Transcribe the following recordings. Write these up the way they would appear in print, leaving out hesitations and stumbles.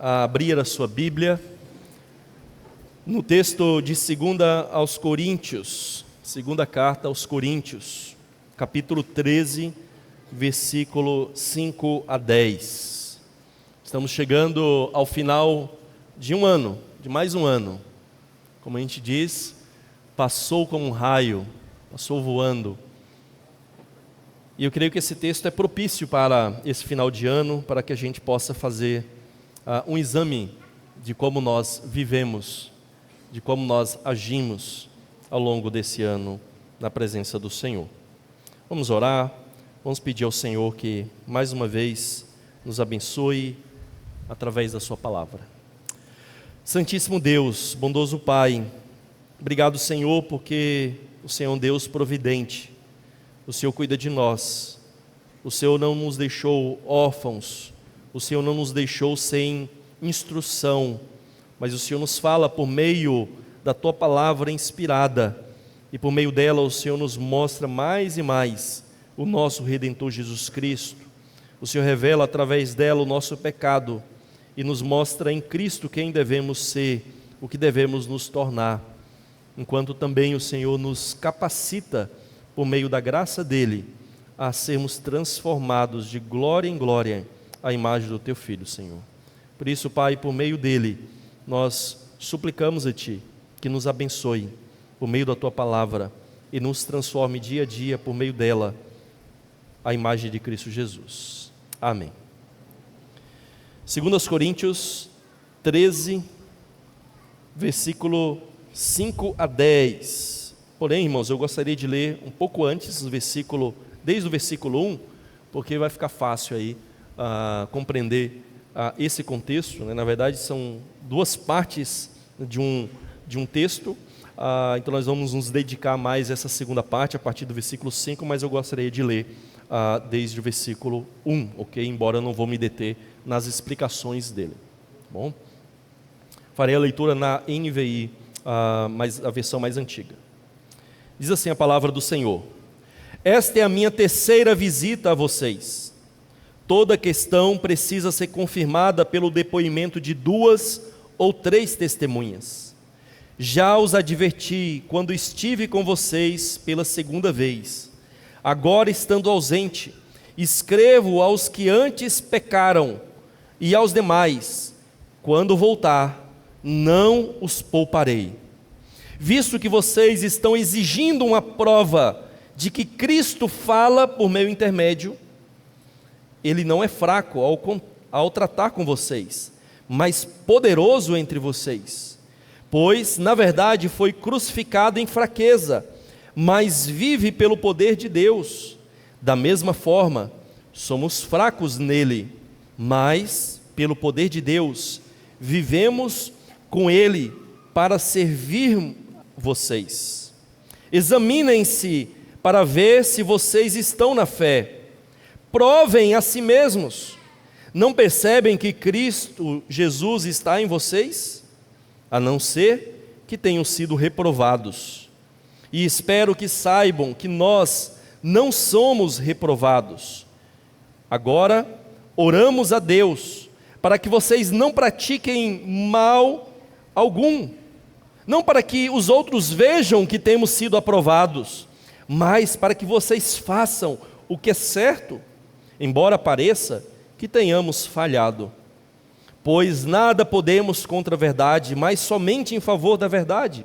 a abrir a sua Bíblia no texto de 2 segunda carta aos Coríntios, capítulo 13, versículo 5 a 10. Estamos chegando ao final de um ano, de mais um ano. Como a gente diz, passou como um raio, passou voando. E eu creio que esse texto é propício para esse final de ano, para que a gente possa fazer um exame de como nós vivemos, de como nós agimos ao longo desse ano na presença do Senhor. Vamos orar, vamos pedir ao Senhor que mais uma vez nos abençoe através da sua palavra. Santíssimo Deus, bondoso Pai, obrigado, Senhor, porque o Senhor é um Deus providente. O Senhor cuida de nós, o Senhor não nos deixou órfãos, o Senhor não nos deixou sem instrução, mas o Senhor nos fala por meio da Tua palavra inspirada, e por meio dela o Senhor nos mostra mais e mais o nosso Redentor Jesus Cristo. O Senhor revela através dela o nosso pecado, e nos mostra em Cristo quem devemos ser, o que devemos nos tornar, enquanto também o Senhor nos capacita por meio da graça dEle, a sermos transformados de glória em glória à imagem do Teu Filho, Senhor. Por isso, Pai, por meio dEle, nós suplicamos a Ti, que nos abençoe por meio da Tua palavra e nos transforme dia a dia por meio dela à imagem de Cristo Jesus. Amém. 2 Coríntios 13, versículo 5 a 10. Porém, irmãos, eu gostaria de ler um pouco antes, desde o versículo 1, porque vai ficar fácil aí compreender esse contexto, né? Na verdade, são duas partes de um texto, então nós vamos nos dedicar mais a essa segunda parte, a partir do versículo 5, mas eu gostaria de ler desde o versículo 1, ok? Embora eu não vou me deter nas explicações dele, bom? Farei a leitura na NVI, mas a versão mais antiga. Diz assim a palavra do Senhor: esta é a minha terceira visita a vocês. Toda questão precisa ser confirmada pelo depoimento de 2 ou 3 testemunhas. Já os adverti quando estive com vocês pela segunda vez. Agora, estando ausente, escrevo aos que antes pecaram e aos demais: quando voltar, não os pouparei. Visto que vocês estão exigindo uma prova de que Cristo fala por meu intermédio, Ele não é fraco ao tratar com vocês, mas poderoso entre vocês. Pois, na verdade, foi crucificado em fraqueza, mas vive pelo poder de Deus. Da mesma forma, somos fracos nele, mas, pelo poder de Deus, vivemos com Ele para servir vocês. Examinem-se para ver se vocês estão na fé. Provem a si mesmos. Não percebem que Cristo Jesus está em vocês? A não ser que tenham sido reprovados. E espero que saibam que nós não somos reprovados. Agora, oramos a Deus para que vocês não pratiquem mal algum, não para que os outros vejam que temos sido aprovados, mas para que vocês façam o que é certo, embora pareça que tenhamos falhado. Pois nada podemos contra a verdade, mas somente em favor da verdade.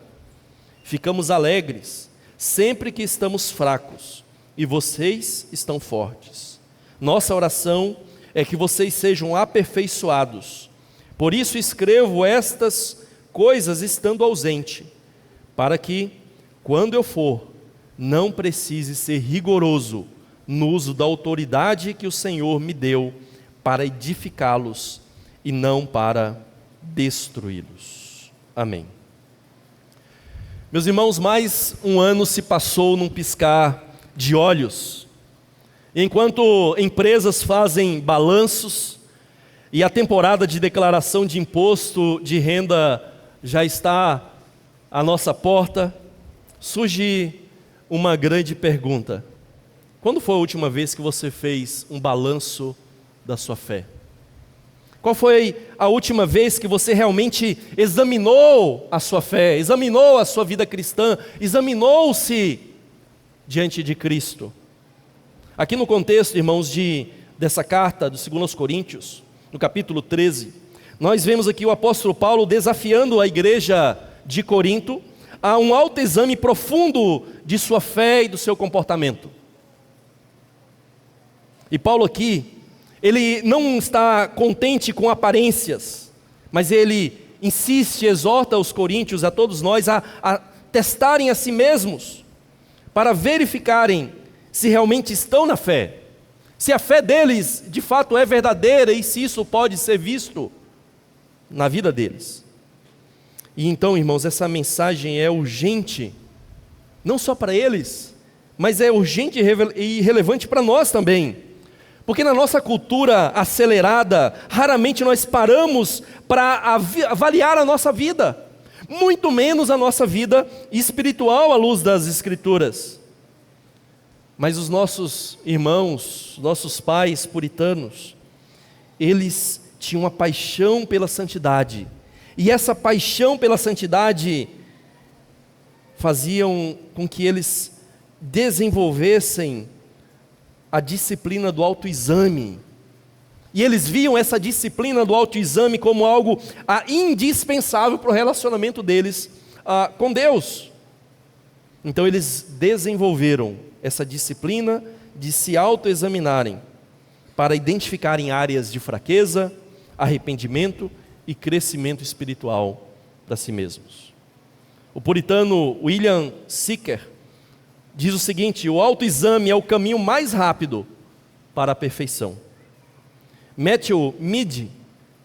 Ficamos alegres sempre que estamos fracos e vocês estão fortes. Nossa oração é que vocês sejam aperfeiçoados. Por isso escrevo estas coisas estando ausente, para que, quando eu for, não precise ser rigoroso no uso da autoridade que o Senhor me deu para edificá-los e não para destruí-los. Amém. Meus irmãos, mais um ano se passou num piscar de olhos. Enquanto empresas fazem balanços e a temporada de declaração de imposto de renda já está à nossa porta, surge uma grande pergunta: quando foi a última vez que você fez um balanço da sua fé? Qual foi a última vez que você realmente examinou a sua fé, examinou a sua vida cristã, examinou-se diante de Cristo? Aqui no contexto, irmãos, dessa carta do 2 Coríntios, no capítulo 13, nós vemos aqui o apóstolo Paulo desafiando a igreja de Corinto a um autoexame profundo de sua fé e do seu comportamento. E Paulo aqui, ele não está contente com aparências, mas ele insiste, exorta os coríntios, a todos nós, a testarem a si mesmos, para verificarem se realmente estão na fé, se a fé deles de fato é verdadeira e se isso pode ser visto na vida deles. E então, irmãos, essa mensagem é urgente, não só para eles, mas é urgente e relevante para nós também. Porque na nossa cultura acelerada, raramente nós paramos para avaliar a nossa vida, muito menos a nossa vida espiritual à luz das Escrituras. Mas os nossos irmãos, nossos pais puritanos, eles tinham uma paixão pela santidade, e essa paixão pela santidade faziam com que eles desenvolvessem a disciplina do autoexame. E eles viam essa disciplina do autoexame como algo indispensável para o relacionamento deles com Deus. Então eles desenvolveram essa disciplina de se autoexaminarem para identificarem áreas de fraqueza, arrependimento e crescimento espiritual para si mesmos. O puritano William Seeker diz o seguinte: o autoexame é o caminho mais rápido para a perfeição. Matthew Mead,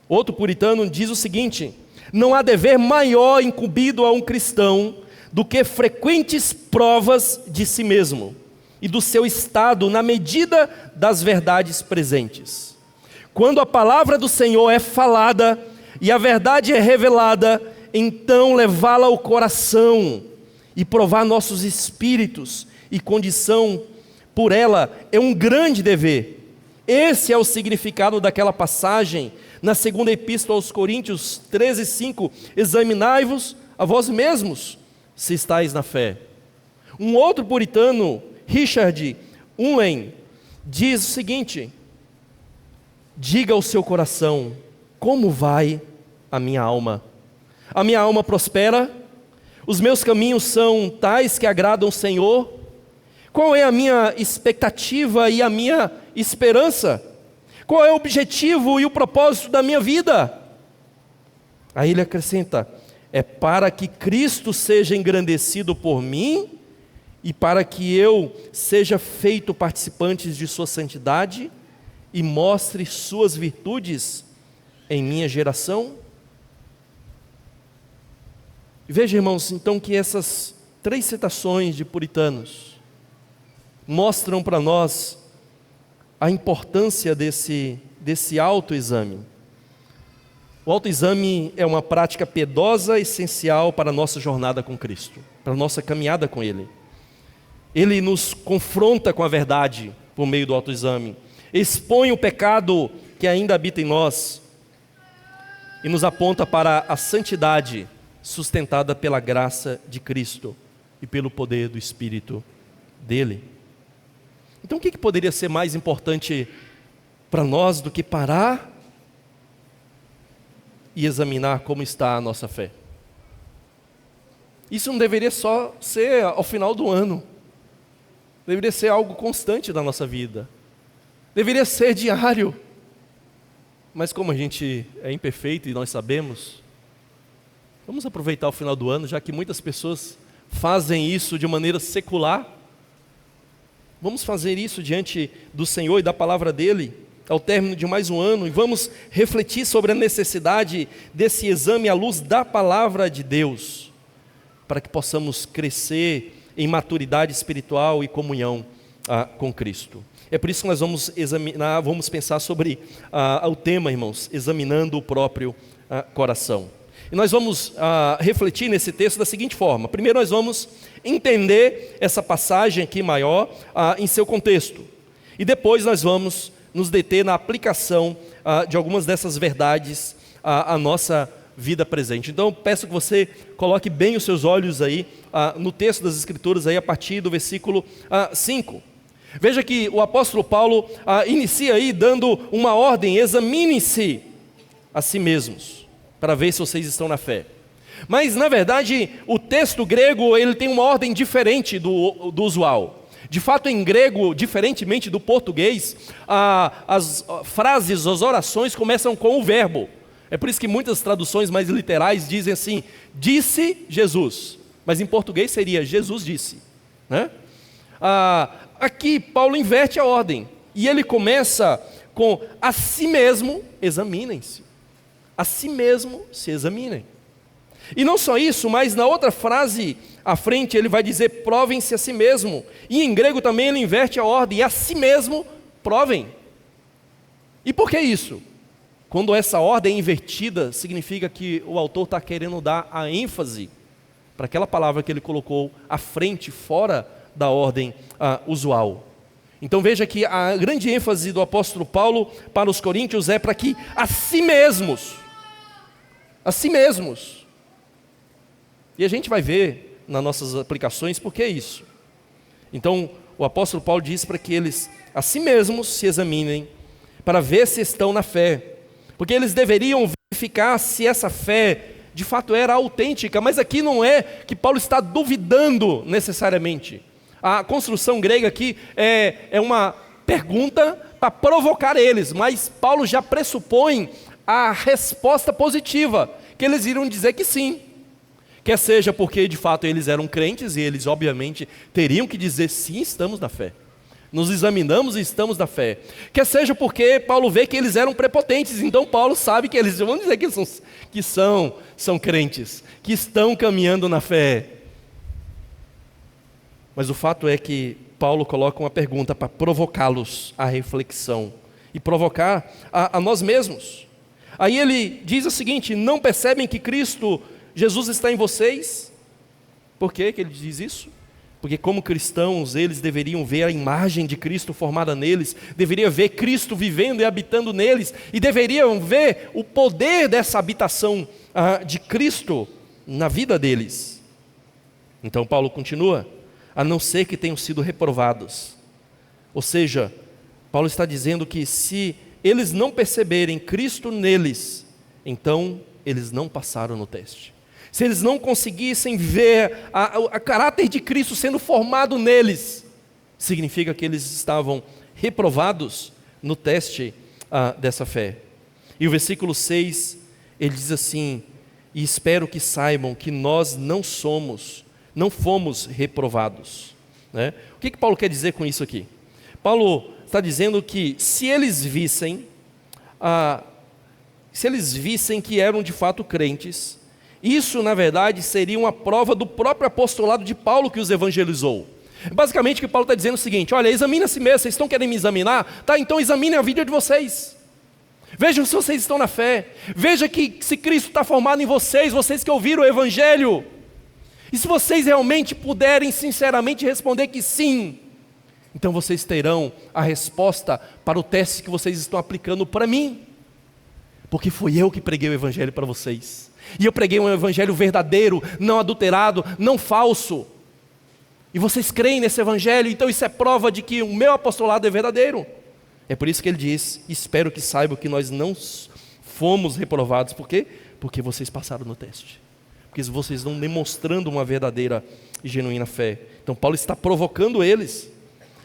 outro puritano, diz o seguinte: não há dever maior incumbido a um cristão do que frequentes provas de si mesmo e do seu estado na medida das verdades presentes. Quando a palavra do Senhor é falada e a verdade é revelada, então levá-la ao coração e provar nossos espíritos e condição por ela é um grande dever. Esse é o significado daquela passagem na segunda epístola aos Coríntios 13:5, examinai-vos a vós mesmos se estáis na fé. Um outro puritano, Richard Unwin, diz o seguinte: diga ao seu coração, como vai a minha alma? A minha alma prospera? Os meus caminhos são tais que agradam o Senhor? Qual é a minha expectativa e a minha esperança? Qual é o objetivo e o propósito da minha vida? Aí ele acrescenta: é para que Cristo seja engrandecido por mim e para que eu seja feito participante de sua santidade e mostre suas virtudes em minha geração. Veja, irmãos, então, que essas 3 citações de puritanos mostram para nós a importância desse autoexame. O autoexame é uma prática piedosa essencial para a nossa jornada com Cristo, para a nossa caminhada com Ele. Ele nos confronta com a verdade por meio do autoexame, expõe o pecado que ainda habita em nós e nos aponta para a santidade sustentada pela graça de Cristo e pelo poder do Espírito dele. Então o que poderia ser mais importante para nós do que parar e examinar como está a nossa fé? Isso não deveria só ser ao final do ano, deveria ser algo constante da nossa vida, deveria ser diário. Mas como a gente é imperfeito e nós sabemos, vamos aproveitar o final do ano, já que muitas pessoas fazem isso de maneira secular. Vamos fazer isso diante do Senhor e da palavra dEle, ao término de mais um ano, e vamos refletir sobre a necessidade desse exame à luz da palavra de Deus, para que possamos crescer em maturidade espiritual e comunhão com Cristo. É por isso que nós vamos examinar, vamos pensar sobre o tema, irmãos, examinando o próprio coração. E nós vamos refletir nesse texto da seguinte forma: primeiro nós vamos entender essa passagem aqui maior em seu contexto, e depois nós vamos nos deter na aplicação de algumas dessas verdades à nossa vida presente. Então eu peço que você coloque bem os seus olhos aí no texto das Escrituras, aí, a partir do versículo 5. Veja que o apóstolo Paulo inicia aí dando uma ordem: examinem-se a si mesmos, para ver se vocês estão na fé. Mas na verdade o texto grego ele tem uma ordem diferente do usual. De fato, em grego, diferentemente do português, as frases, as orações começam com o verbo. É por isso que muitas traduções mais literais dizem assim: disse Jesus. Mas em português seria Jesus disse, né? Aqui Paulo inverte a ordem e ele começa com: a si mesmo examinem-se. A si mesmo se examinem. E não só isso, mas na outra frase à frente ele vai dizer: provem-se a si mesmo. E em grego também ele inverte a ordem: e a si mesmo provem. E por que isso? Quando essa ordem é invertida, significa que o autor está querendo dar a ênfase para aquela palavra que ele colocou à frente, fora da ordem usual. Então veja que a grande ênfase do apóstolo Paulo para os coríntios é para que a si mesmos, e a gente vai ver nas nossas aplicações por que isso. Então o apóstolo Paulo diz para que eles a si mesmos se examinem, para ver se estão na fé, porque eles deveriam verificar se essa fé de fato era autêntica. Mas aqui não é que Paulo está duvidando necessariamente. A construção grega aqui é uma pergunta para provocar eles, mas Paulo já pressupõe a resposta positiva, que eles iriam dizer que sim. Quer seja porque de fato eles eram crentes e eles obviamente teriam que dizer: sim, estamos na fé. Nos examinamos e estamos na fé. Quer seja porque Paulo vê que eles eram prepotentes, então Paulo sabe que eles vão dizer que são crentes, que estão caminhando na fé. Mas o fato é que Paulo coloca uma pergunta para provocá-los à reflexão e provocar a nós mesmos. Aí ele diz o seguinte: não percebem que Cristo Jesus está em vocês? Por que ele diz isso? Porque como cristãos eles deveriam ver a imagem de Cristo formada neles, deveriam ver Cristo vivendo e habitando neles, e deveriam ver o poder dessa habitação de Cristo na vida deles. Então Paulo continua: a não ser que tenham sido reprovados. Ou seja, Paulo está dizendo que se eles não perceberem Cristo neles, então eles não passaram no teste. Se eles não conseguissem ver a caráter de Cristo sendo formado neles, significa que eles estavam reprovados no teste dessa fé. E o versículo 6, ele diz assim: e espero que saibam que nós não fomos reprovados. Né? O que Paulo quer dizer com isso aqui? Paulo está dizendo que se eles vissem que eram de fato crentes, isso na verdade seria uma prova do próprio apostolado de Paulo que os evangelizou. Basicamente o que Paulo está dizendo é o seguinte: olha, examine a si mesmo, vocês estão querendo me examinar? Tá, então examinem a vida de vocês. Vejam se vocês estão na fé. Veja que se Cristo está formado em vocês, vocês que ouviram o evangelho. E se vocês realmente puderem sinceramente responder que sim, então vocês terão a resposta para o teste que vocês estão aplicando para mim. Porque foi eu que preguei o evangelho para vocês. E eu preguei um evangelho verdadeiro, não adulterado, não falso. E vocês creem nesse evangelho, então isso é prova de que o meu apostolado é verdadeiro. É por isso que ele diz: espero que saibam que nós não fomos reprovados. Por quê? Porque vocês passaram no teste. Porque vocês estão demonstrando uma verdadeira e genuína fé. Então Paulo está provocando eles.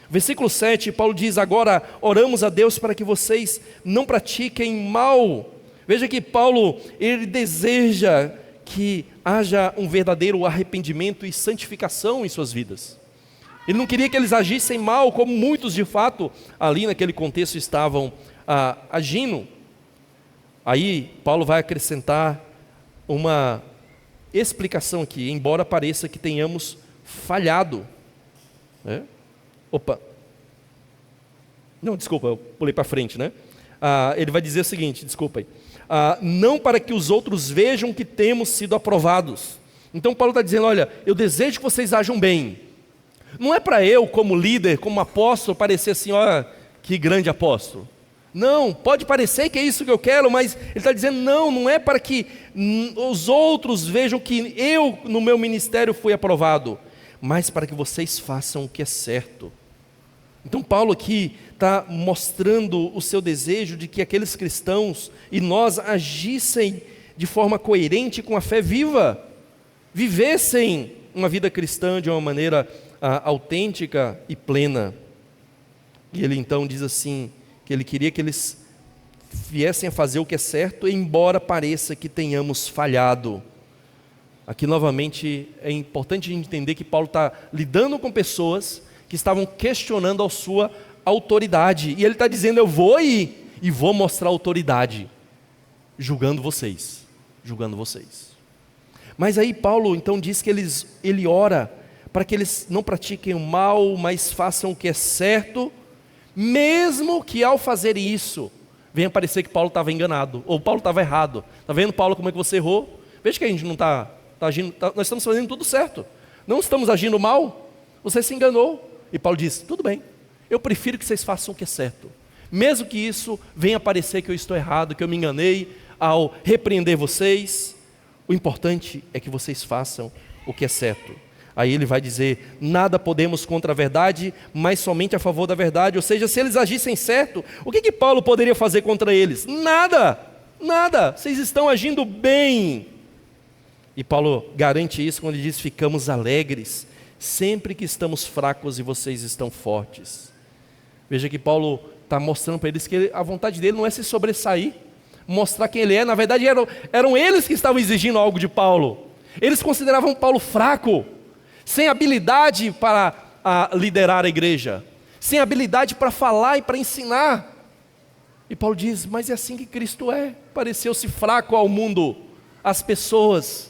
Versículo 7, Paulo diz: agora oramos a Deus para que vocês não pratiquem mal. Veja que Paulo, ele deseja que haja um verdadeiro arrependimento e santificação em suas vidas. Ele não queria que eles agissem mal, como muitos de fato ali naquele contexto estavam agindo. Aí Paulo vai acrescentar uma explicação aqui, embora pareça que tenhamos falhado. Não, desculpa, eu pulei para frente, né? Ele vai dizer o seguinte, desculpa aí. Não para que os outros vejam que temos sido aprovados. Então Paulo está dizendo: olha, eu desejo que vocês ajam bem. Não é para eu, como líder, como apóstolo, parecer assim: olha, que grande apóstolo. Não, pode parecer que é isso que eu quero, mas ele está dizendo, não é para que os outros vejam que eu, no meu ministério, fui aprovado, mas para que vocês façam o que é certo. Então Paulo aqui está mostrando o seu desejo de que aqueles cristãos e nós agissem de forma coerente com a fé viva, vivessem uma vida cristã de uma maneira autêntica e plena. E ele então diz assim, que ele queria que eles viessem a fazer o que é certo, embora pareça que tenhamos falhado. Aqui novamente é importante entender que Paulo está lidando com pessoas que estavam questionando a sua autoridade, e ele está dizendo, eu vou ir e vou mostrar autoridade, julgando vocês. Mas aí Paulo então diz que ele ora para que eles não pratiquem o mal, mas façam o que é certo, mesmo que ao fazer isso, venha parecer que Paulo estava enganado, ou Paulo estava errado. Está vendo, Paulo, como é que você errou? Veja que a gente não está agindo, nós estamos fazendo tudo certo, não estamos agindo mal, você se enganou. E Paulo diz, tudo bem, eu prefiro que vocês façam o que é certo, mesmo que isso venha parecer que eu estou errado, que eu me enganei ao repreender vocês, o importante é que vocês façam o que é certo. Aí ele vai dizer, nada podemos contra a verdade, mas somente a favor da verdade. Ou seja, se eles agissem certo, o que Paulo poderia fazer contra eles? Nada, vocês estão agindo bem. E Paulo garante isso quando ele diz, ficamos alegres, sempre que estamos fracos e vocês estão fortes. Veja que Paulo está mostrando para eles que a vontade dele não é se sobressair, mostrar quem ele é. Na verdade eram eles que estavam exigindo algo de Paulo. Eles consideravam Paulo fraco, sem habilidade para liderar a igreja, sem habilidade para falar e para ensinar. E Paulo diz, mas é assim que Cristo é, pareceu-se fraco ao mundo, às pessoas,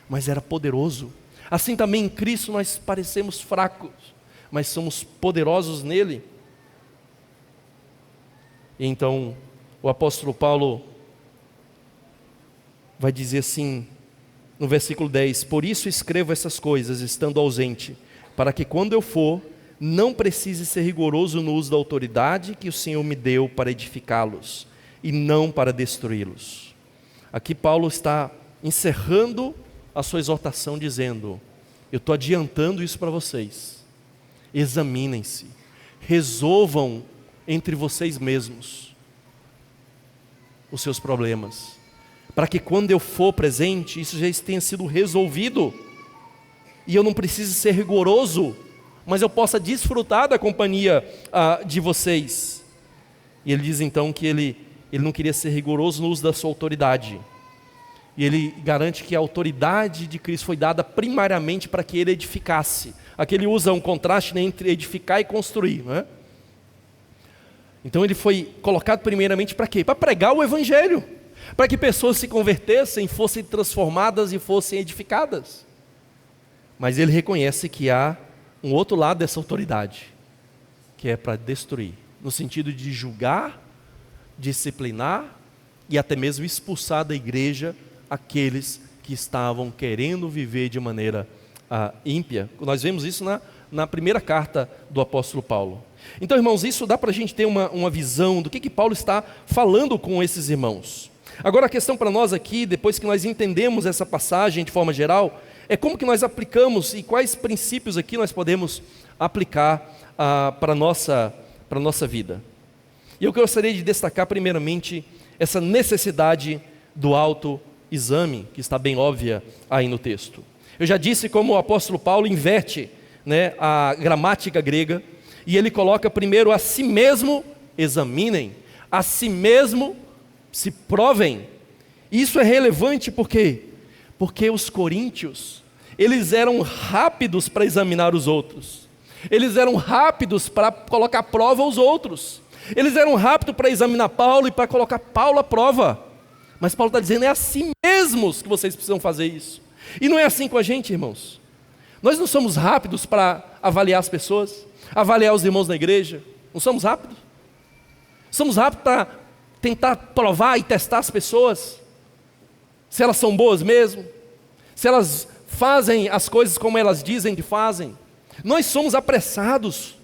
mas era poderoso. Assim também em Cristo nós parecemos fracos, mas somos poderosos nele. E então o apóstolo Paulo vai dizer assim, no versículo 10, por isso escrevo essas coisas, estando ausente, para que quando eu for, não precise ser rigoroso no uso da autoridade que o Senhor me deu para edificá-los, e não para destruí-los. Aqui Paulo está encerrando a sua exortação dizendo, eu estou adiantando isso para vocês, examinem-se, resolvam entre vocês mesmos os seus problemas, para que quando eu for presente, isso já tenha sido resolvido, e eu não precise ser rigoroso, mas eu possa desfrutar da companhia de vocês. E ele diz então que ele não queria ser rigoroso no uso da sua autoridade, e ele garante que a autoridade de Cristo foi dada primariamente para que ele edificasse. Aqui ele usa um contraste entre edificar e construir, não é? Então ele foi colocado primeiramente para quê? Para pregar o evangelho, para que pessoas se convertessem, fossem transformadas e fossem edificadas. Mas ele reconhece que há um outro lado dessa autoridade, que é para destruir, no sentido de julgar, disciplinar e até mesmo expulsar da igreja aqueles que estavam querendo viver de maneira ímpia. Nós vemos isso na primeira carta do apóstolo Paulo. Então, irmãos, isso dá para a gente ter uma visão do que Paulo está falando com esses irmãos. Agora a questão para nós aqui, depois que nós entendemos essa passagem de forma geral, é como que nós aplicamos e quais princípios aqui nós podemos aplicar para a nossa vida. E eu gostaria de destacar primeiramente essa necessidade do autoexame, que está bem óbvia aí no texto. Eu já disse como o apóstolo Paulo inverte, né, a gramática grega, e ele coloca primeiro a si mesmo, examinem, a si mesmo se provem. Isso é relevante por quê? Porque os coríntios, eles eram rápidos para examinar os outros, eles eram rápidos para colocar à prova os outros, eles eram rápidos para examinar Paulo e para colocar Paulo à prova. Mas Paulo está dizendo, é a si mesmos que vocês precisam fazer isso. E não é assim com a gente, irmãos. Nós não somos rápidos para avaliar as pessoas, avaliar os irmãos na igreja. Não somos rápidos. Somos rápidos para tentar provar e testar as pessoas, se elas são boas mesmo, se elas fazem as coisas como elas dizem que fazem. Nós somos apressados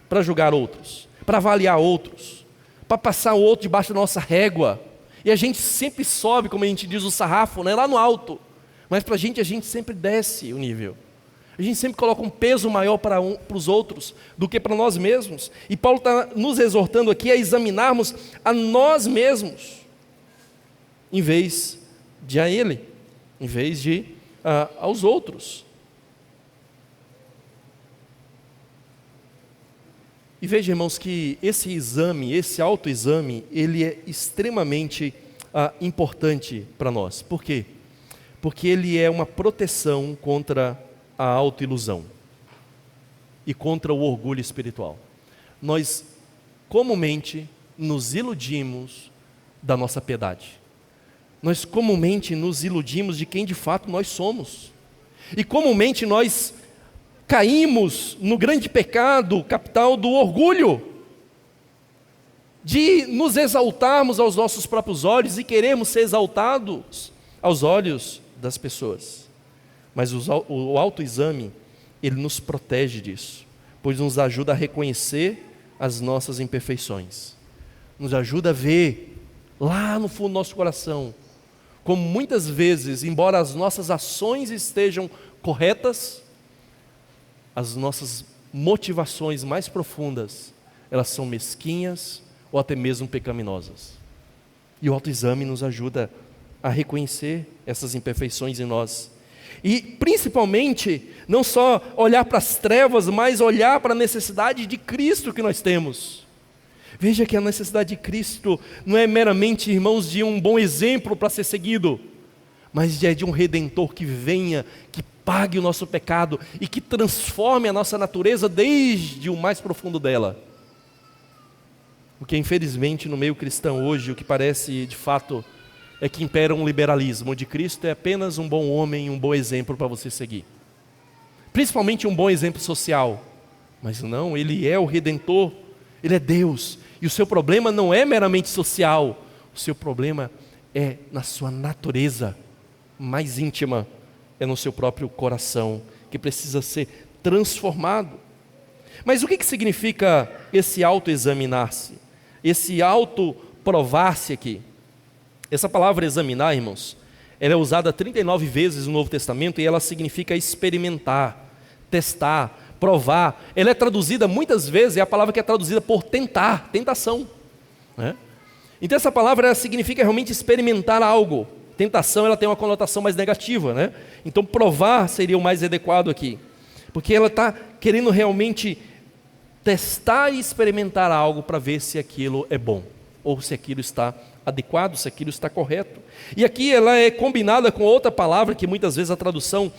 para julgar outros, para avaliar outros, para passar o outro debaixo da nossa régua. E a gente sempre sobe, como a gente diz, o sarrafo, né, lá no alto. Mas para a gente sempre desce o nível. A gente sempre coloca um peso maior para os outros do que para nós mesmos. E Paulo está nos exortando aqui a examinarmos a nós mesmos, em vez de a Ele, em vez de aos outros. E veja, irmãos, que esse exame, esse autoexame, ele é extremamente importante para nós. Por quê? Porque ele é uma proteção contra a autoilusão e contra o orgulho espiritual. Nós comumente nos iludimos da nossa piedade. Nós comumente nos iludimos de quem de fato nós somos. E comumente nós caímos no grande pecado capital do orgulho, de nos exaltarmos aos nossos próprios olhos e queremos ser exaltados aos olhos das pessoas. Mas o autoexame, ele nos protege disso, pois nos ajuda a reconhecer as nossas imperfeições, nos ajuda a ver lá no fundo do nosso coração, como muitas vezes, embora as nossas ações estejam corretas, as nossas motivações mais profundas, elas são mesquinhas ou até mesmo pecaminosas. E o autoexame nos ajuda a reconhecer essas imperfeições em nós. E principalmente, não só olhar para as trevas, mas olhar para a necessidade de Cristo que nós temos. Veja que a necessidade de Cristo não é meramente, irmãos, de um bom exemplo para ser seguido, mas é de um Redentor que venha, que pague o nosso pecado e que transforme a nossa natureza desde o mais profundo dela. Porque infelizmente no meio cristão hoje o que parece de fato é que impera um liberalismo, onde Cristo é apenas um bom homem, um bom exemplo para você seguir. Principalmente um bom exemplo social. Mas não, Ele é o Redentor, Ele é Deus. E o seu problema não é meramente social, o seu problema é na sua natureza mais íntima, é no seu próprio coração, que precisa ser transformado. Mas o que significa esse autoexaminar-se? Esse autoprovar-se aqui? Essa palavra examinar, irmãos, ela é usada 39 vezes no Novo Testamento e ela significa experimentar, testar, provar. Ela é traduzida muitas vezes, é a palavra que é traduzida por tentar, tentação, né? Então essa palavra ela significa realmente experimentar algo. Tentação ela tem uma conotação mais negativa, né? Então provar seria o mais adequado aqui, porque ela está querendo realmente testar e experimentar algo para ver se aquilo é bom, ou se aquilo está adequado, se aquilo está correto. E aqui ela é combinada com outra palavra, que muitas vezes a tradução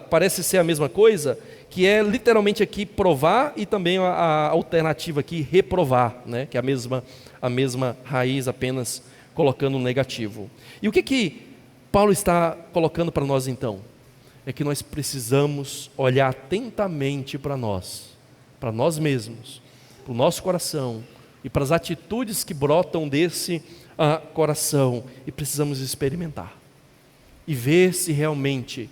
parece ser a mesma coisa, que é literalmente aqui provar, e também a alternativa aqui reprovar, né? Que é a mesma raiz, apenas colocando um negativo. E o que Paulo está colocando para nós então? É que nós precisamos olhar atentamente para nós mesmos, para o nosso coração e para as atitudes que brotam desse coração, e precisamos experimentar e ver se realmente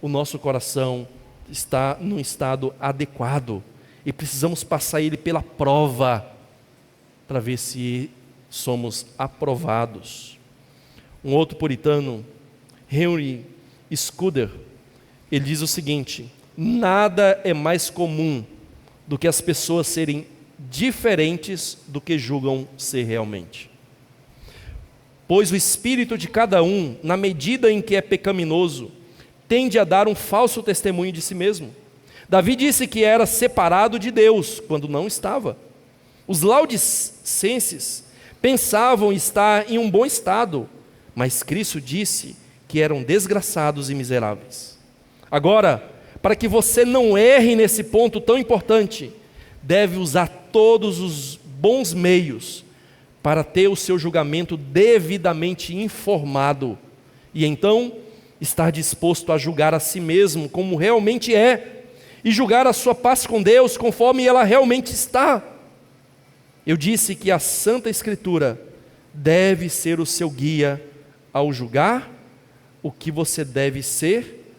o nosso coração está num estado adequado, e precisamos passar ele pela prova para ver se somos aprovados. Um outro puritano, Henry Scudder, ele diz o seguinte: nada é mais comum do que as pessoas serem diferentes do que julgam ser realmente. Pois o espírito de cada um, na medida em que é pecaminoso, tende a dar um falso testemunho de si mesmo. Davi disse que era separado de Deus, quando não estava. Os laodicenses pensavam estar em um bom estado, mas Cristo disse que eram desgraçados e miseráveis. Agora, para que você não erre nesse ponto tão importante, deve usar todos os bons meios para ter o seu julgamento devidamente informado, e então estar disposto a julgar a si mesmo como realmente é, e julgar a sua paz com Deus conforme ela realmente está. Eu disse que a Santa Escritura deve ser o seu guia ao julgar o que você deve ser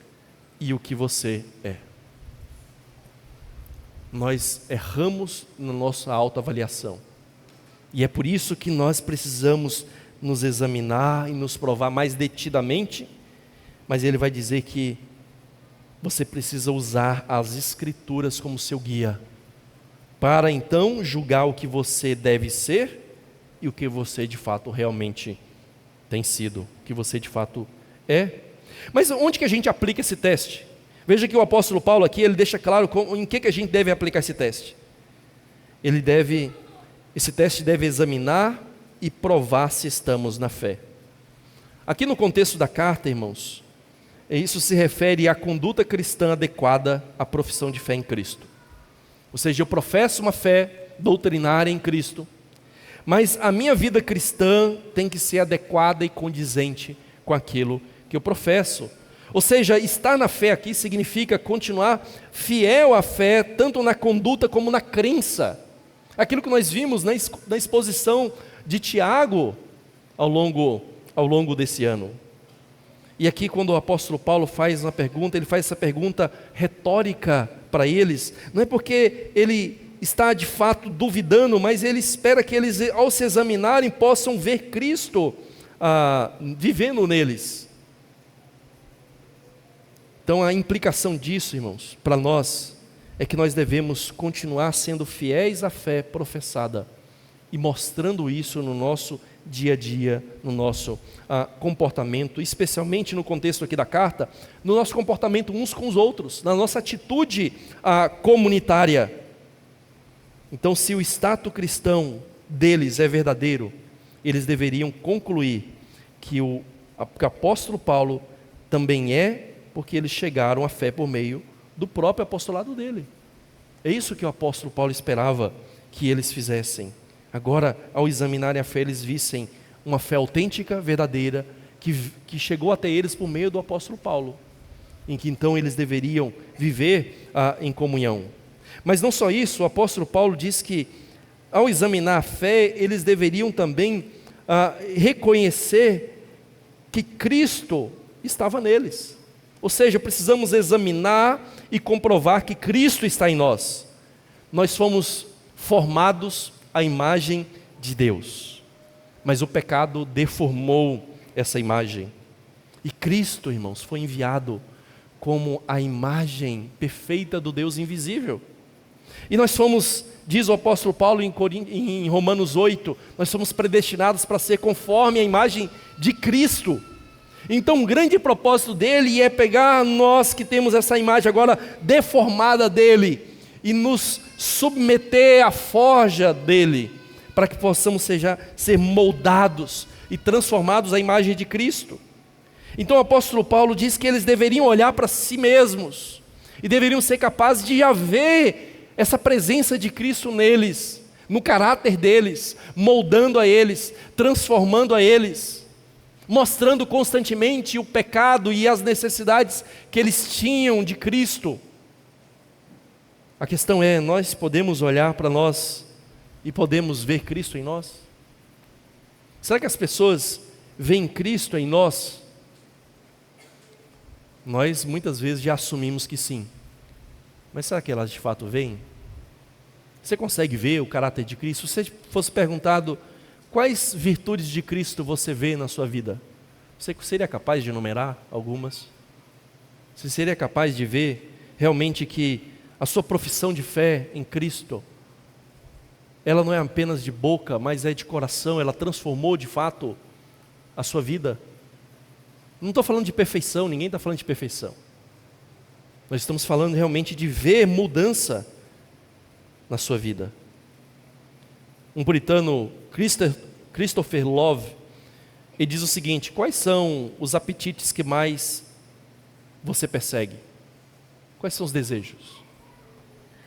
e o que você é. Nós erramos na nossa autoavaliação. E é por isso que nós precisamos nos examinar e nos provar mais detidamente, mas ele vai dizer que você precisa usar as Escrituras como seu guia, para então julgar o que você deve ser e o que você de fato realmente tem sido, o que você de fato é. Mas onde que a gente aplica esse teste? Veja que o apóstolo Paulo aqui, ele deixa claro em que a gente deve aplicar esse teste. Esse teste deve examinar e provar se estamos na fé. Aqui no contexto da carta, irmãos, isso se refere à conduta cristã adequada à profissão de fé em Cristo. Ou seja, eu professo uma fé doutrinária em Cristo, mas a minha vida cristã tem que ser adequada e condizente com aquilo que eu professo. Ou seja, estar na fé aqui significa continuar fiel à fé, tanto na conduta como na crença. Aquilo que nós vimos na exposição de Tiago ao longo desse ano. E aqui, quando o apóstolo Paulo faz uma pergunta, ele faz essa pergunta retórica para eles, não é porque ele está de fato duvidando, mas ele espera que eles, ao se examinarem, possam ver Cristo vivendo neles. Então a implicação disso, irmãos, para nós, é que nós devemos continuar sendo fiéis à fé professada e mostrando isso no nosso dia a dia, no nosso comportamento, especialmente no contexto aqui da carta, no nosso comportamento uns com os outros, na nossa atitude comunitária. Então, se o status cristão deles é verdadeiro, eles deveriam concluir que o apóstolo Paulo também é, porque eles chegaram à fé por meio do próprio apostolado dele. É isso que o apóstolo Paulo esperava que eles fizessem. Agora, ao examinarem a fé, eles vissem uma fé autêntica, verdadeira, que chegou até eles por meio do apóstolo Paulo, em que então eles deveriam viver em comunhão. Mas não só isso, o apóstolo Paulo diz que, ao examinar a fé, eles deveriam também reconhecer que Cristo estava neles. Ou seja, precisamos examinar e comprovar que Cristo está em nós. Nós fomos formados à imagem de Deus, mas o pecado deformou essa imagem. E Cristo, irmãos, foi enviado como a imagem perfeita do Deus invisível. E nós fomos, diz o apóstolo Paulo em Romanos 8, nós somos predestinados para ser conforme a imagem de Cristo. Então um grande propósito dele é pegar nós que temos essa imagem agora deformada dele e nos submeter à forja dele, para que possamos ser moldados e transformados à imagem de Cristo. Então o apóstolo Paulo diz que eles deveriam olhar para si mesmos e deveriam ser capazes de já ver essa presença de Cristo neles, no caráter deles, moldando a eles, transformando a eles, mostrando constantemente o pecado e as necessidades que eles tinham de Cristo. A questão é, nós podemos olhar para nós e podemos ver Cristo em nós? Será que as pessoas veem Cristo em nós? Nós muitas vezes já assumimos que sim, mas será que elas de fato veem? Você consegue ver o caráter de Cristo? Se você fosse perguntado quais virtudes de Cristo você vê na sua vida, você seria capaz de enumerar algumas? Você seria capaz de ver realmente que a sua profissão de fé em Cristo, ela não é apenas de boca, mas é de coração, ela transformou de fato a sua vida? Não estou falando de perfeição, ninguém está falando de perfeição. Nós estamos falando realmente de ver mudança na sua vida. Um puritano, Christopher Love, ele diz o seguinte: quais são os apetites que mais você persegue? Quais são os desejos?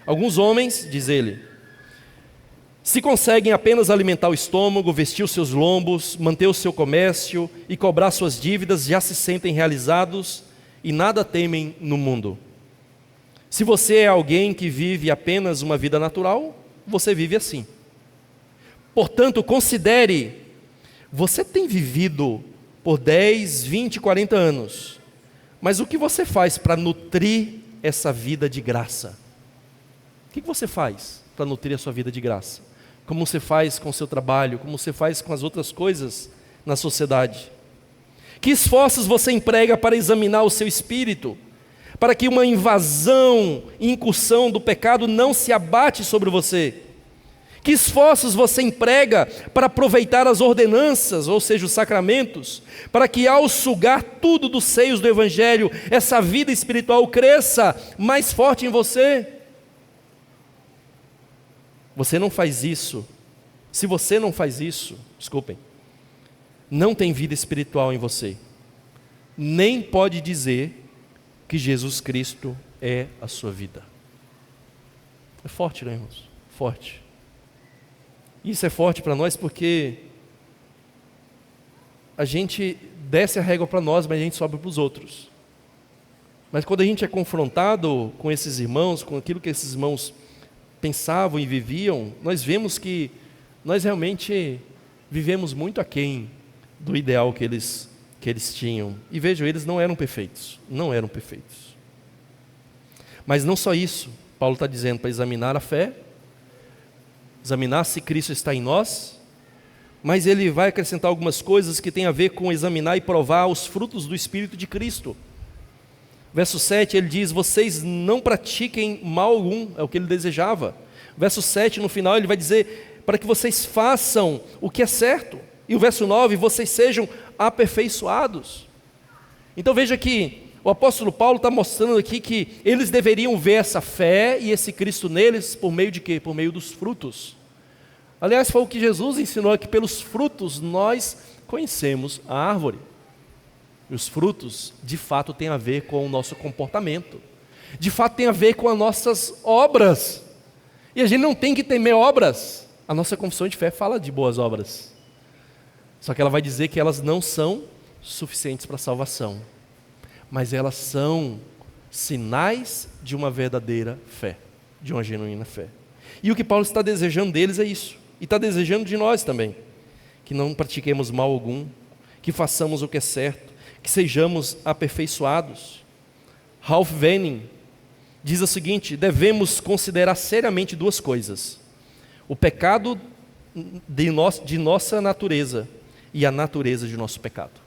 Alguns homens, diz ele, se conseguem apenas alimentar o estômago, vestir os seus lombos, manter o seu comércio e cobrar suas dívidas, já se sentem realizados e nada temem no mundo. Se você é alguém que vive apenas uma vida natural, você vive assim. Portanto, considere, você tem vivido por 10, 20, 40 anos, mas o que você faz para nutrir essa vida de graça? O que você faz para nutrir a sua vida de graça? como você faz com o seu trabalho, como você faz com as outras coisas na sociedade? Que esforços você emprega para examinar o seu espírito, para que uma invasão e incursão do pecado não se abate sobre você? Que esforços você emprega para aproveitar as ordenanças, ou seja, os sacramentos, para que ao sugar tudo dos seios do Evangelho, essa vida espiritual cresça mais forte em você? Você não faz isso. Se você não faz isso, desculpem, não tem vida espiritual em você. Nem pode dizer que Jesus Cristo é a sua vida. É forte, né, irmãos? Forte. Isso é forte para nós porque a gente desce a régua para nós, mas a gente sobe para os outros. Mas quando a gente é confrontado com esses irmãos, com aquilo que esses irmãos pensavam e viviam, nós vemos que nós realmente vivemos muito aquém do ideal que eles tinham. E vejam, eles não eram perfeitos. Não eram perfeitos. Mas não só isso. Paulo está dizendo para examinar a fé, examinar se Cristo está em nós, mas ele vai acrescentar algumas coisas que tem a ver com examinar e provar os frutos do Espírito de Cristo. Verso 7, ele diz: vocês não pratiquem mal algum, é o que ele desejava. Verso 7, no final, ele vai dizer: para que vocês façam o que é certo. E o verso 9, vocês sejam aperfeiçoados. Então veja que o apóstolo Paulo está mostrando aqui que eles deveriam ver essa fé e esse Cristo neles por meio de quê? Por meio dos frutos. Aliás, foi o que Jesus ensinou, que pelos frutos nós conhecemos a árvore. E os frutos, de fato, têm a ver com o nosso comportamento. De fato, tem a ver com as nossas obras. E a gente não tem que temer obras. A nossa confissão de fé fala de boas obras. Só que ela vai dizer que elas não são suficientes para a salvação. Mas elas são sinais de uma verdadeira fé, de uma genuína fé. E o que Paulo está desejando deles é isso. E está desejando de nós também. Que não pratiquemos mal algum, que façamos o que é certo, que sejamos aperfeiçoados. Ralph Venning diz o seguinte: devemos considerar seriamente duas coisas: o pecado de nossa natureza e a natureza de nosso pecado.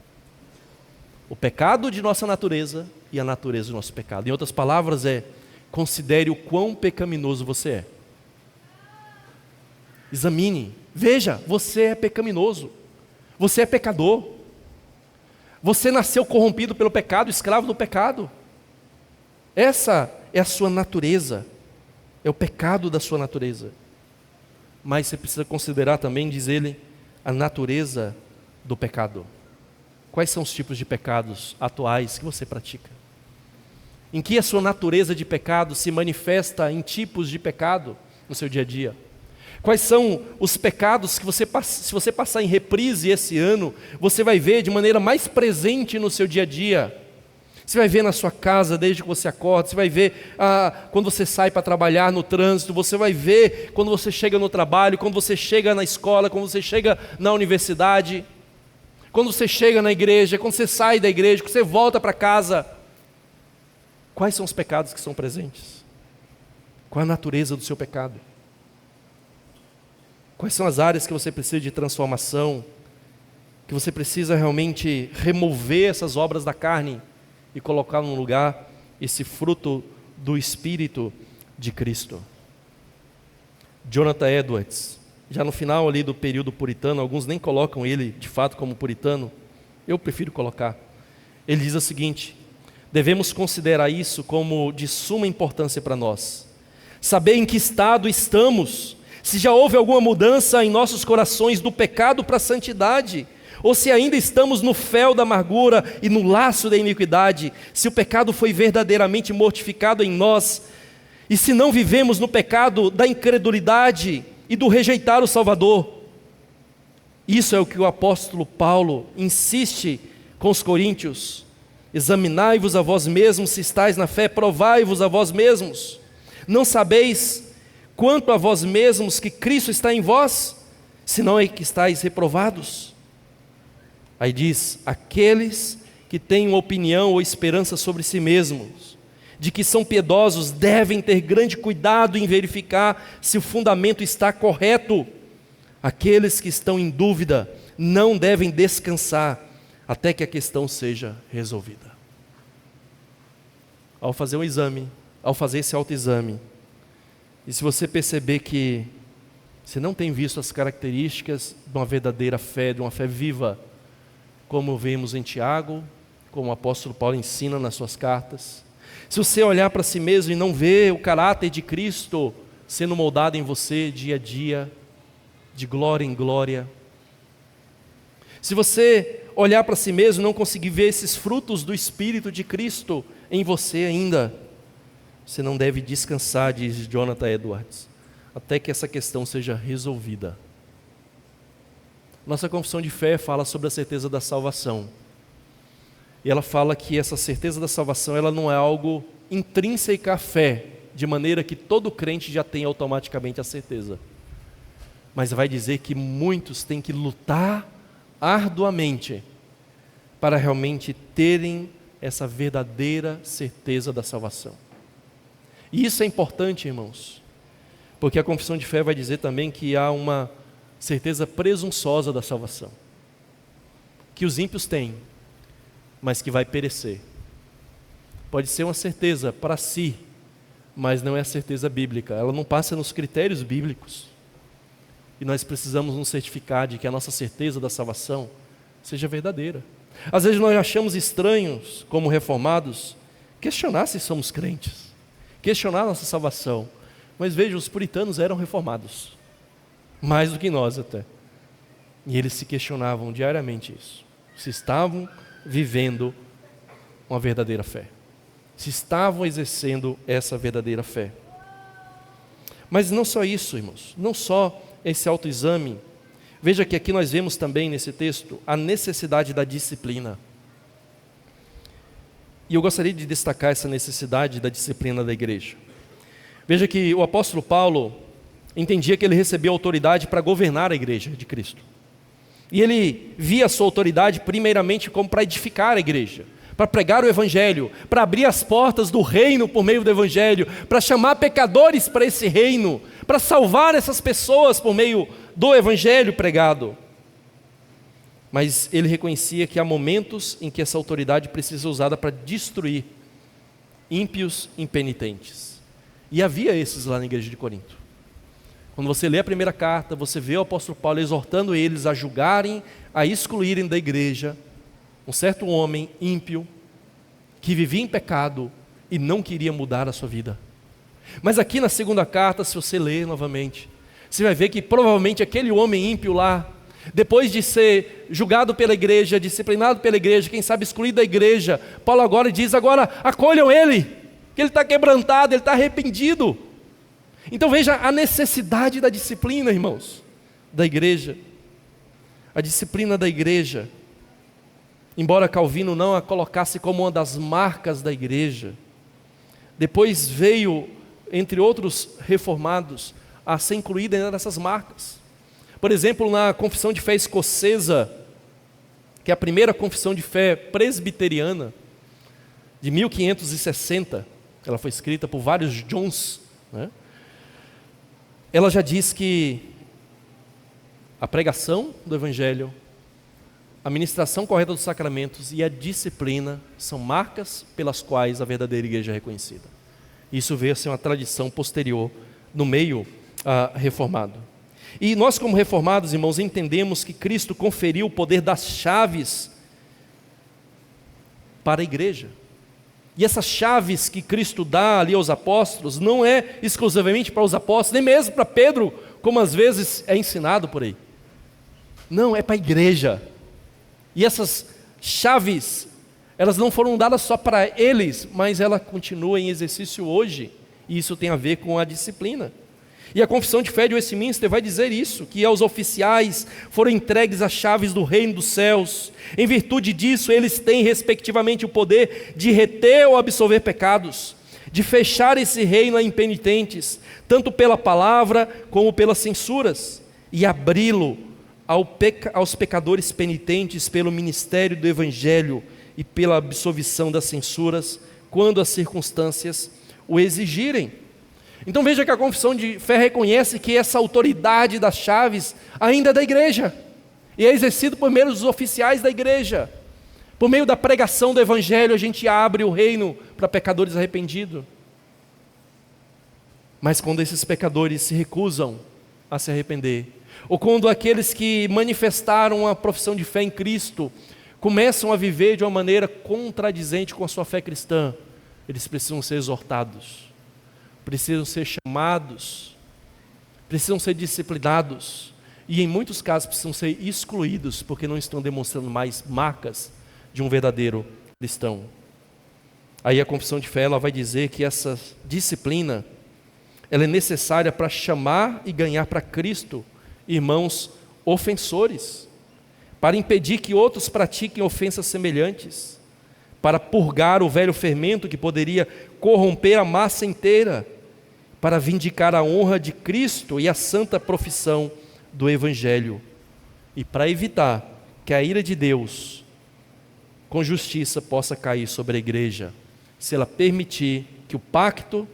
O pecado de nossa natureza e a natureza do nosso pecado. Em outras palavras, considere o quão pecaminoso você é. Examine, veja, você é pecaminoso, você é pecador, você nasceu corrompido pelo pecado, escravo do pecado. Essa é a sua natureza, é o pecado da sua natureza. Mas você precisa considerar também, diz ele, a natureza do pecado. Quais são os tipos de pecados atuais que você pratica? Em que a sua natureza de pecado se manifesta em tipos de pecado no seu dia a dia? Quais são os pecados que se você passar em reprise esse ano, você vai ver de maneira mais presente no seu dia a dia? Você vai ver na sua casa desde que você acorda, você vai ver quando você sai para trabalhar no trânsito, você vai ver quando você chega no trabalho, quando você chega na escola, quando você chega na universidade, quando você chega na igreja, quando você sai da igreja, quando você volta para casa. Quais são os pecados que são presentes? Qual a natureza do seu pecado? Quais são as áreas que você precisa de transformação, que você precisa realmente remover essas obras da carne e colocar no lugar esse fruto do Espírito de Cristo? Jonathan Edwards, já no final ali do período puritano, alguns nem colocam ele de fato como puritano, eu prefiro colocar. Ele diz o seguinte: devemos considerar isso como de suma importância para nós, saber em que estado estamos, se já houve alguma mudança em nossos corações do pecado para a santidade, ou se ainda estamos no fel da amargura e no laço da iniquidade, se o pecado foi verdadeiramente mortificado em nós, e se não vivemos no pecado da incredulidade e do rejeitar o Salvador. Isso é o que o apóstolo Paulo insiste com os coríntios: examinai-vos a vós mesmos se estáis na fé, provai-vos a vós mesmos. Não sabeis quanto a vós mesmos que Cristo está em vós, senão é que estáis reprovados. Aí diz: aqueles que têm uma opinião ou esperança sobre si mesmos, de que são piedosos, devem ter grande cuidado em verificar se o fundamento está correto. Aqueles que estão em dúvida não devem descansar até que a questão seja resolvida. Ao fazer um exame, ao fazer esse autoexame, e se você perceber que você não tem visto as características de uma verdadeira fé, de uma fé viva, como vemos em Tiago, como o apóstolo Paulo ensina nas suas cartas, se você olhar para si mesmo e não ver o caráter de Cristo sendo moldado em você dia a dia, de glória em glória, se você olhar para si mesmo e não conseguir ver esses frutos do Espírito de Cristo em você ainda, você não deve descansar, diz Jonathan Edwards, até que essa questão seja resolvida. Nossa confissão de fé fala sobre a certeza da salvação. E ela fala que essa certeza da salvação, ela não é algo intrínseca à fé, de maneira que todo crente já tem automaticamente a certeza. Mas vai dizer que muitos têm que lutar arduamente para realmente terem essa verdadeira certeza da salvação. E isso é importante, irmãos, porque a confissão de fé vai dizer também que há uma certeza presunçosa da salvação, que os ímpios têm, mas que vai perecer. Pode ser uma certeza para si, mas não é a certeza bíblica, ela não passa nos critérios bíblicos. E nós precisamos nos certificar de que a nossa certeza da salvação seja verdadeira. Às vezes nós achamos estranhos, como reformados, questionar se somos crentes, questionar nossa salvação. Mas veja, os puritanos eram reformados, mais do que nós até. E eles se questionavam diariamente isso, se estavam vivendo uma verdadeira fé, se estavam exercendo essa verdadeira fé. Mas não só isso, irmãos, não só esse autoexame. Veja que aqui nós vemos também nesse texto a necessidade da disciplina. E eu gostaria de destacar essa necessidade da disciplina da igreja. Veja que o apóstolo Paulo entendia que ele recebia autoridade para governar a igreja de Cristo. E ele via a sua autoridade primeiramente como para edificar a igreja, para pregar o evangelho, para abrir as portas do reino por meio do evangelho, para chamar pecadores para esse reino, para salvar essas pessoas por meio do evangelho pregado. Mas ele reconhecia que há momentos em que essa autoridade precisa ser usada para destruir ímpios impenitentes. E havia esses lá na igreja de Corinto. Quando você lê a primeira carta, você vê o apóstolo Paulo exortando eles a julgarem, a excluírem da igreja um certo homem ímpio, que vivia em pecado e não queria mudar a sua vida. Mas aqui na segunda carta, se você ler novamente, você vai ver que provavelmente aquele homem ímpio lá, depois de ser julgado pela igreja, disciplinado pela igreja, quem sabe excluído da igreja, Paulo agora diz, agora acolham ele, que ele está quebrantado, ele está arrependido. Então veja a necessidade da disciplina, irmãos, da igreja. A disciplina da igreja, embora Calvino não a colocasse como uma das marcas da igreja, depois veio, entre outros reformados, a ser incluída nessas marcas. Por exemplo, na confissão de fé escocesa, que é a primeira confissão de fé presbiteriana, de 1560, ela foi escrita por vários Johns, né? Ela já diz que a pregação do evangelho, a ministração correta dos sacramentos e a disciplina são marcas pelas quais a verdadeira igreja é reconhecida. Isso veio a ser uma tradição posterior no meio reformado. E nós, como reformados, irmãos, entendemos que Cristo conferiu o poder das chaves para a igreja. E essas chaves que Cristo dá ali aos apóstolos não é exclusivamente para os apóstolos, nem mesmo para Pedro, como às vezes é ensinado por aí. Não, é para a igreja. E essas chaves, elas não foram dadas só para eles, mas ela continua em exercício hoje. E isso tem a ver com a disciplina. E a confissão de fé de Westminster vai dizer isso, que aos oficiais foram entregues as chaves do reino dos céus. Em virtude disso, eles têm respectivamente o poder de reter ou absolver pecados, de fechar esse reino a impenitentes, tanto pela palavra como pelas censuras, e abri-lo aos pecadores penitentes pelo ministério do evangelho e pela absolvição das censuras, quando as circunstâncias o exigirem. Então veja que a confissão de fé reconhece que essa autoridade das chaves ainda é da igreja, e é exercido por meio dos oficiais da igreja. Por meio da pregação do evangelho, a gente abre o reino para pecadores arrependidos. Mas quando esses pecadores se recusam a se arrepender, ou quando aqueles que manifestaram a profissão de fé em Cristo começam a viver de uma maneira contradizente com a sua fé cristã, eles precisam ser exortados, precisam ser chamados, precisam ser disciplinados, e em muitos casos precisam ser excluídos, porque não estão demonstrando mais marcas de um verdadeiro cristão. Aí a confissão de fé, ela vai dizer que essa disciplina, ela é necessária para chamar e ganhar para Cristo irmãos ofensores, para impedir que outros pratiquem ofensas semelhantes, para purgar o velho fermento que poderia corromper a massa inteira, para vindicar a honra de Cristo e a santa profissão do Evangelho, e para evitar que a ira de Deus com justiça possa cair sobre a igreja, se ela permitir que o pacto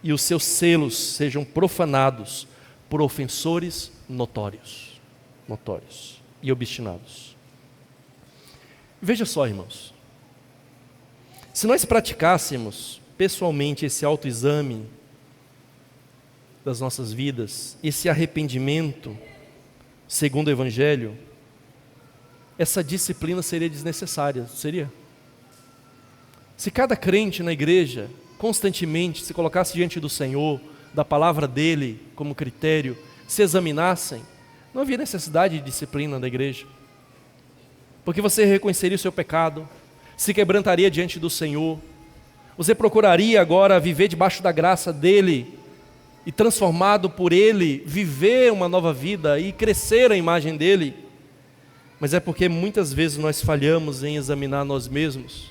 e os seus selos sejam profanados por ofensores notórios e obstinados. Veja só, irmãos, se nós praticássemos pessoalmente esse autoexame das nossas vidas, esse arrependimento segundo o Evangelho, essa disciplina seria desnecessária, seria? Se cada crente na igreja constantemente se colocasse diante do Senhor, da palavra dele como critério, se examinassem, não havia necessidade de disciplina da igreja, porque você reconheceria o seu pecado, se quebrantaria diante do Senhor, você procuraria agora viver debaixo da graça dele, e transformado por ele, viver uma nova vida e crescer a imagem dele. Mas é porque muitas vezes nós falhamos em examinar nós mesmos,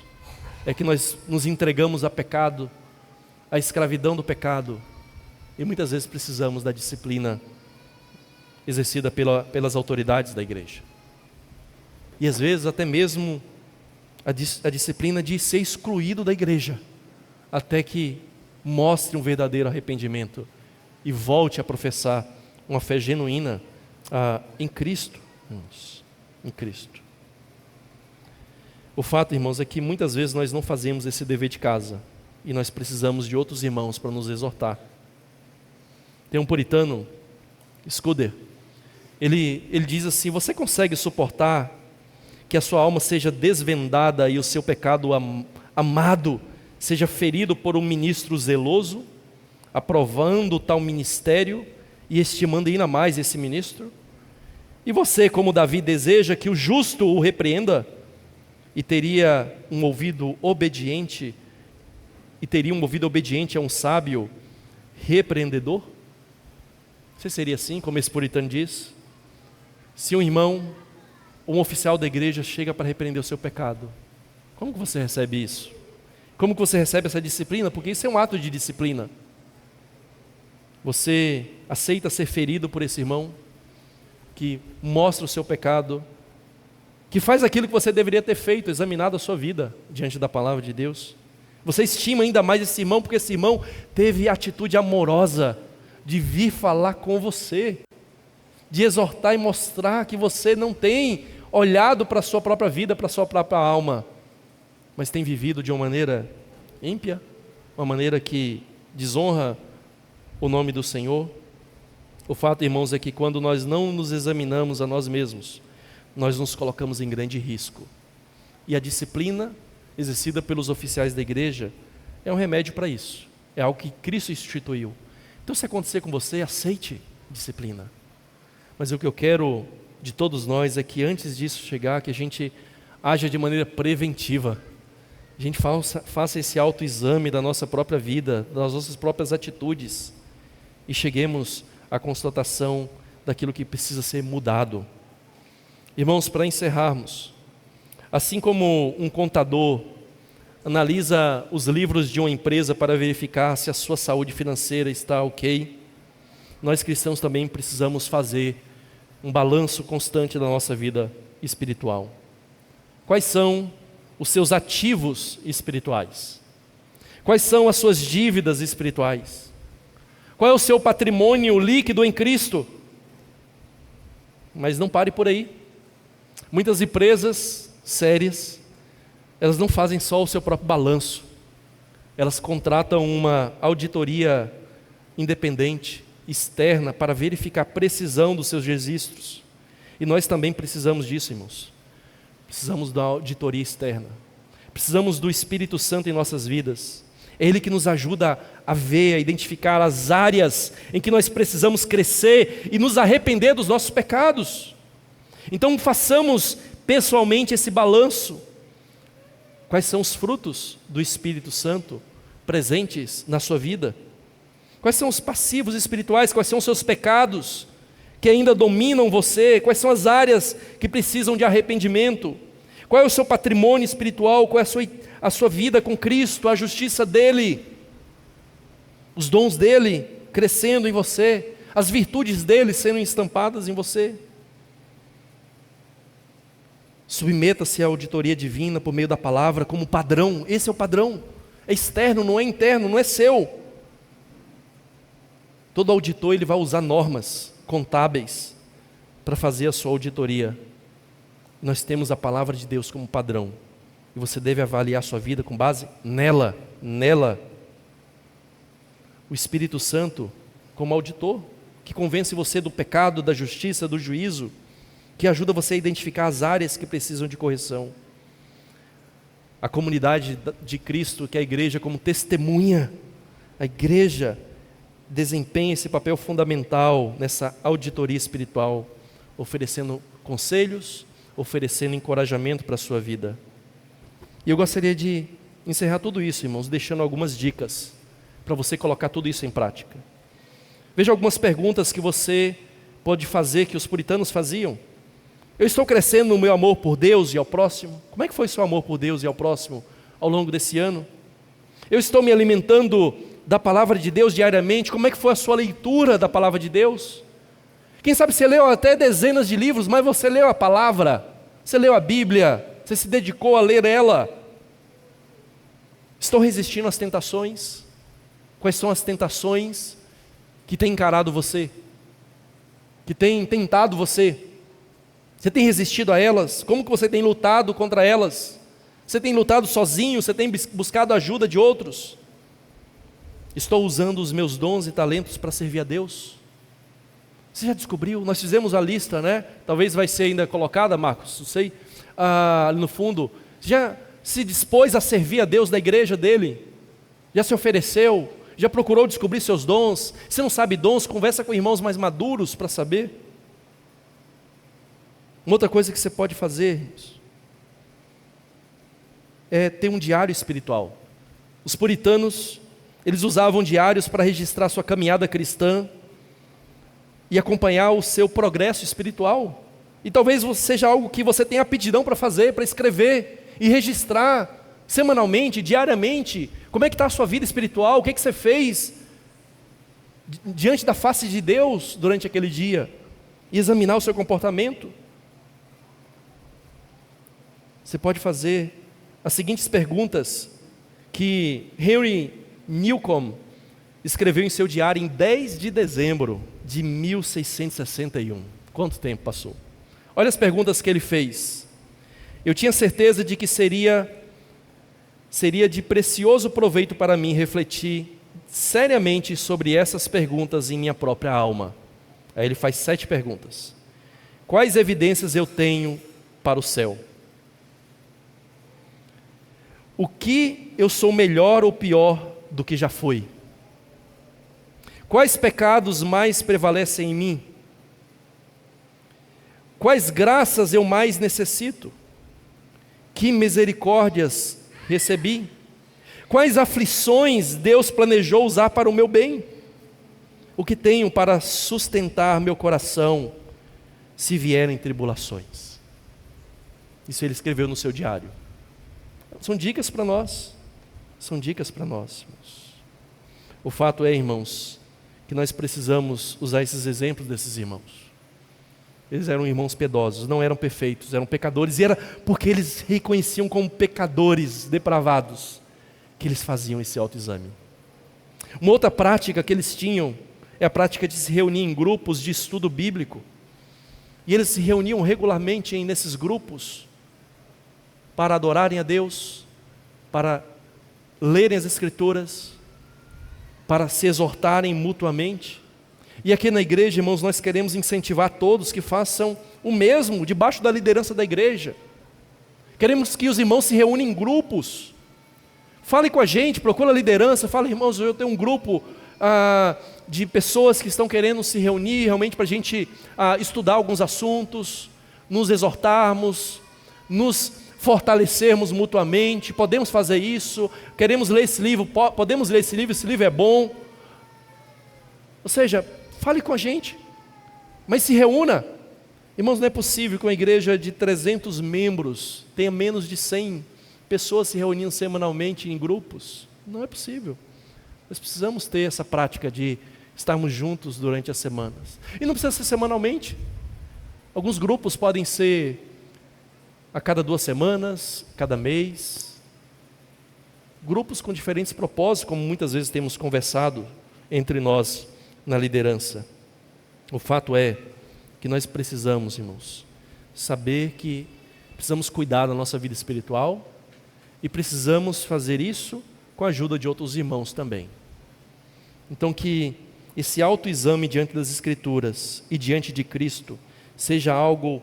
é que nós nos entregamos a pecado, à escravidão do pecado, e muitas vezes precisamos da disciplina exercida pelas autoridades da igreja, e às vezes até mesmo a disciplina de ser excluído da igreja, até que mostre um verdadeiro arrependimento, e volte a professar uma fé genuína em Cristo, em Cristo. O fato, irmãos, é que muitas vezes nós não fazemos esse dever de casa, e nós precisamos de outros irmãos para nos exortar. Tem um puritano, Scudder, ele diz assim: você consegue suportar que a sua alma seja desvendada e o seu pecado amado seja ferido por um ministro zeloso, aprovando tal ministério e estimando ainda mais esse ministro? E você, como Davi, deseja que o justo o repreenda e teria um ouvido obediente a um sábio repreendedor? Você seria assim, como esse puritano diz? Se um irmão, um oficial da igreja chega para repreender o seu pecado, como que você recebe isso? Como que você recebe essa disciplina? Porque isso é um ato de disciplina. Você aceita ser ferido por esse irmão que mostra o seu pecado, que faz aquilo que você deveria ter feito, examinado a sua vida diante da palavra de Deus? Você estima ainda mais esse irmão, porque esse irmão teve atitude amorosa de vir falar com você, de exortar e mostrar que você não tem olhado para a sua própria vida, para a sua própria alma, mas tem vivido de uma maneira ímpia, uma maneira que desonra o nome do Senhor. O fato, irmãos, é que quando nós não nos examinamos a nós mesmos, nós nos colocamos em grande risco. E a disciplina exercida pelos oficiais da igreja é um remédio para isso. É algo que Cristo instituiu. Então, se acontecer com você, aceite disciplina. Mas o que eu quero de todos nós é que antes disso chegar, que a gente haja de maneira preventiva. A gente faça esse autoexame da nossa própria vida, das nossas próprias atitudes, e cheguemos à constatação daquilo que precisa ser mudado. Irmãos, para encerrarmos, assim como um contador analisa os livros de uma empresa para verificar se a sua saúde financeira está ok, nós cristãos também precisamos fazer um balanço constante da nossa vida espiritual. Quais são os seus ativos espirituais? Quais são as suas dívidas espirituais? Qual é o seu patrimônio líquido em Cristo? Mas não pare por aí. Muitas empresas sérias, elas não fazem só o seu próprio balanço. Elas contratam uma auditoria independente, externa, para verificar a precisão dos seus registros. E nós também precisamos disso, irmãos. Precisamos da auditoria externa. Precisamos do Espírito Santo em nossas vidas. É Ele que nos ajuda a ver, a identificar as áreas em que nós precisamos crescer e nos arrepender dos nossos pecados. Então façamos pessoalmente esse balanço. Quais são os frutos do Espírito Santo presentes na sua vida? Quais são os passivos espirituais? Quais são os seus pecados que ainda dominam você? Quais são as áreas que precisam de arrependimento? Qual é o seu patrimônio espiritual? Qual é a sua vida com Cristo, a justiça dEle, os dons dEle crescendo em você, as virtudes dEle sendo estampadas em você? Submeta-se à auditoria divina por meio da palavra como padrão. Esse é o padrão, é externo, não é interno, não é seu. Todo auditor ele vai usar normas contábeis para fazer a sua auditoria. Nós temos a palavra de Deus como padrão, e você deve avaliar a sua vida com base nela. O Espírito Santo como auditor, que convence você do pecado, da justiça, do juízo, que ajuda você a identificar as áreas que precisam de correção. A comunidade de Cristo, que é a igreja, como testemunha, a igreja desempenha esse papel fundamental nessa auditoria espiritual, oferecendo conselhos, oferecendo encorajamento para a sua vida. E eu gostaria de encerrar tudo isso, irmãos, deixando algumas dicas para você colocar tudo isso em prática. Veja algumas perguntas que você pode fazer, que os puritanos faziam. Eu estou crescendo no meu amor por Deus e ao próximo? Como é que foi seu amor por Deus e ao próximo ao longo desse ano? Eu estou me alimentando da palavra de Deus diariamente? Como é que foi a sua leitura da palavra de Deus? Quem sabe você leu até dezenas de livros, mas você leu a palavra, você leu a Bíblia, você se dedicou a ler ela. Estou resistindo às tentações? Quais são as tentações que têm encarado você? Que têm tentado você? Você tem resistido a elas? Como que você tem lutado contra elas? Você tem lutado sozinho? Você tem buscado a ajuda de outros? Estou usando os meus dons e talentos para servir a Deus? Você já descobriu? Nós fizemos a lista, né? Talvez vai ser ainda colocada, Marcos, não sei, ali no fundo. Já se dispôs a servir a Deus na igreja dele? Já se ofereceu? Já procurou descobrir seus dons? Se não sabe dons, conversa com irmãos mais maduros para saber. Uma outra coisa que você pode fazer é ter um diário espiritual. Os puritanos, eles usavam diários para registrar sua caminhada cristã e acompanhar o seu progresso espiritual. E talvez seja algo que você tenha aptidão para fazer, para escrever e registrar semanalmente, diariamente, como é que está a sua vida espiritual, o que é que você fez diante da face de Deus durante aquele dia, e examinar o seu comportamento. Você pode fazer as seguintes perguntas que Henry Newcomb escreveu em seu diário em 10 de dezembro de 1661. Quanto tempo passou? Olha as perguntas que ele fez. Eu tinha certeza de que seria de precioso proveito para mim refletir seriamente sobre essas perguntas em minha própria alma. Aí ele faz 7 perguntas. Quais evidências eu tenho para o céu? O que eu sou melhor ou pior do que já fui? Quais pecados mais prevalecem em mim? Quais graças eu mais necessito? Que misericórdias recebi? Quais aflições Deus planejou usar para o meu bem? O que tenho para sustentar meu coração se vierem tribulações? Isso ele escreveu no seu diário. São dicas para nós. São dicas para nós. O fato é, irmãos, que nós precisamos usar esses exemplos desses irmãos. Eles eram irmãos piedosos, não eram perfeitos, eram pecadores, e era porque eles reconheciam como pecadores depravados que eles faziam esse autoexame. Uma outra prática que eles tinham é a prática de se reunir em grupos de estudo bíblico. E eles se reuniam regularmente nesses grupos para adorarem a Deus, para lerem as Escrituras, para se exortarem mutuamente. E aqui na igreja, irmãos, nós queremos incentivar todos que façam o mesmo, debaixo da liderança da igreja. Queremos que os irmãos se reúnam em grupos. Fale com a gente, procure a liderança, fale, irmãos, eu tenho um grupo de pessoas que estão querendo se reunir realmente para a gente estudar alguns assuntos, nos exortarmos, nos fortalecermos mutuamente. Podemos fazer isso, queremos ler esse livro, podemos ler esse livro é bom. Ou seja, fale com a gente, mas se reúna. Irmãos, não é possível que uma igreja de 300 membros tenha menos de 100 pessoas se reunindo semanalmente em grupos. Não é possível. Nós precisamos ter essa prática de estarmos juntos durante as semanas. E não precisa ser semanalmente. Alguns grupos podem ser a cada 2 semanas, cada mês. Grupos com diferentes propósitos, como muitas vezes temos conversado entre nós na liderança. O fato é que nós precisamos, irmãos, saber que precisamos cuidar da nossa vida espiritual e precisamos fazer isso com a ajuda de outros irmãos também. Então que esse autoexame diante das Escrituras e diante de Cristo seja algo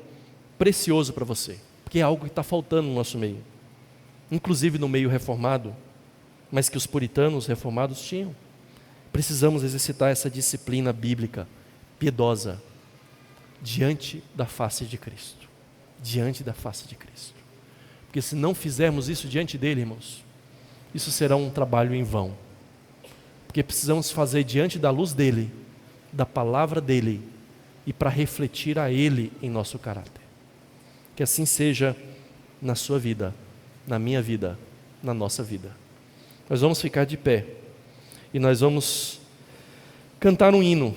precioso para você, porque é algo que está faltando no nosso meio, inclusive no meio reformado, mas que os puritanos reformados tinham. Precisamos exercitar essa disciplina bíblica, piedosa, diante da face de Cristo. Diante da face de Cristo. Porque se não fizermos isso diante dele, irmãos, isso será um trabalho em vão. Porque precisamos fazer diante da luz dele, da palavra dele, e para refletir a ele em nosso caráter. Que assim seja na sua vida, na minha vida, na nossa vida. Nós vamos ficar de pé e nós vamos cantar um hino.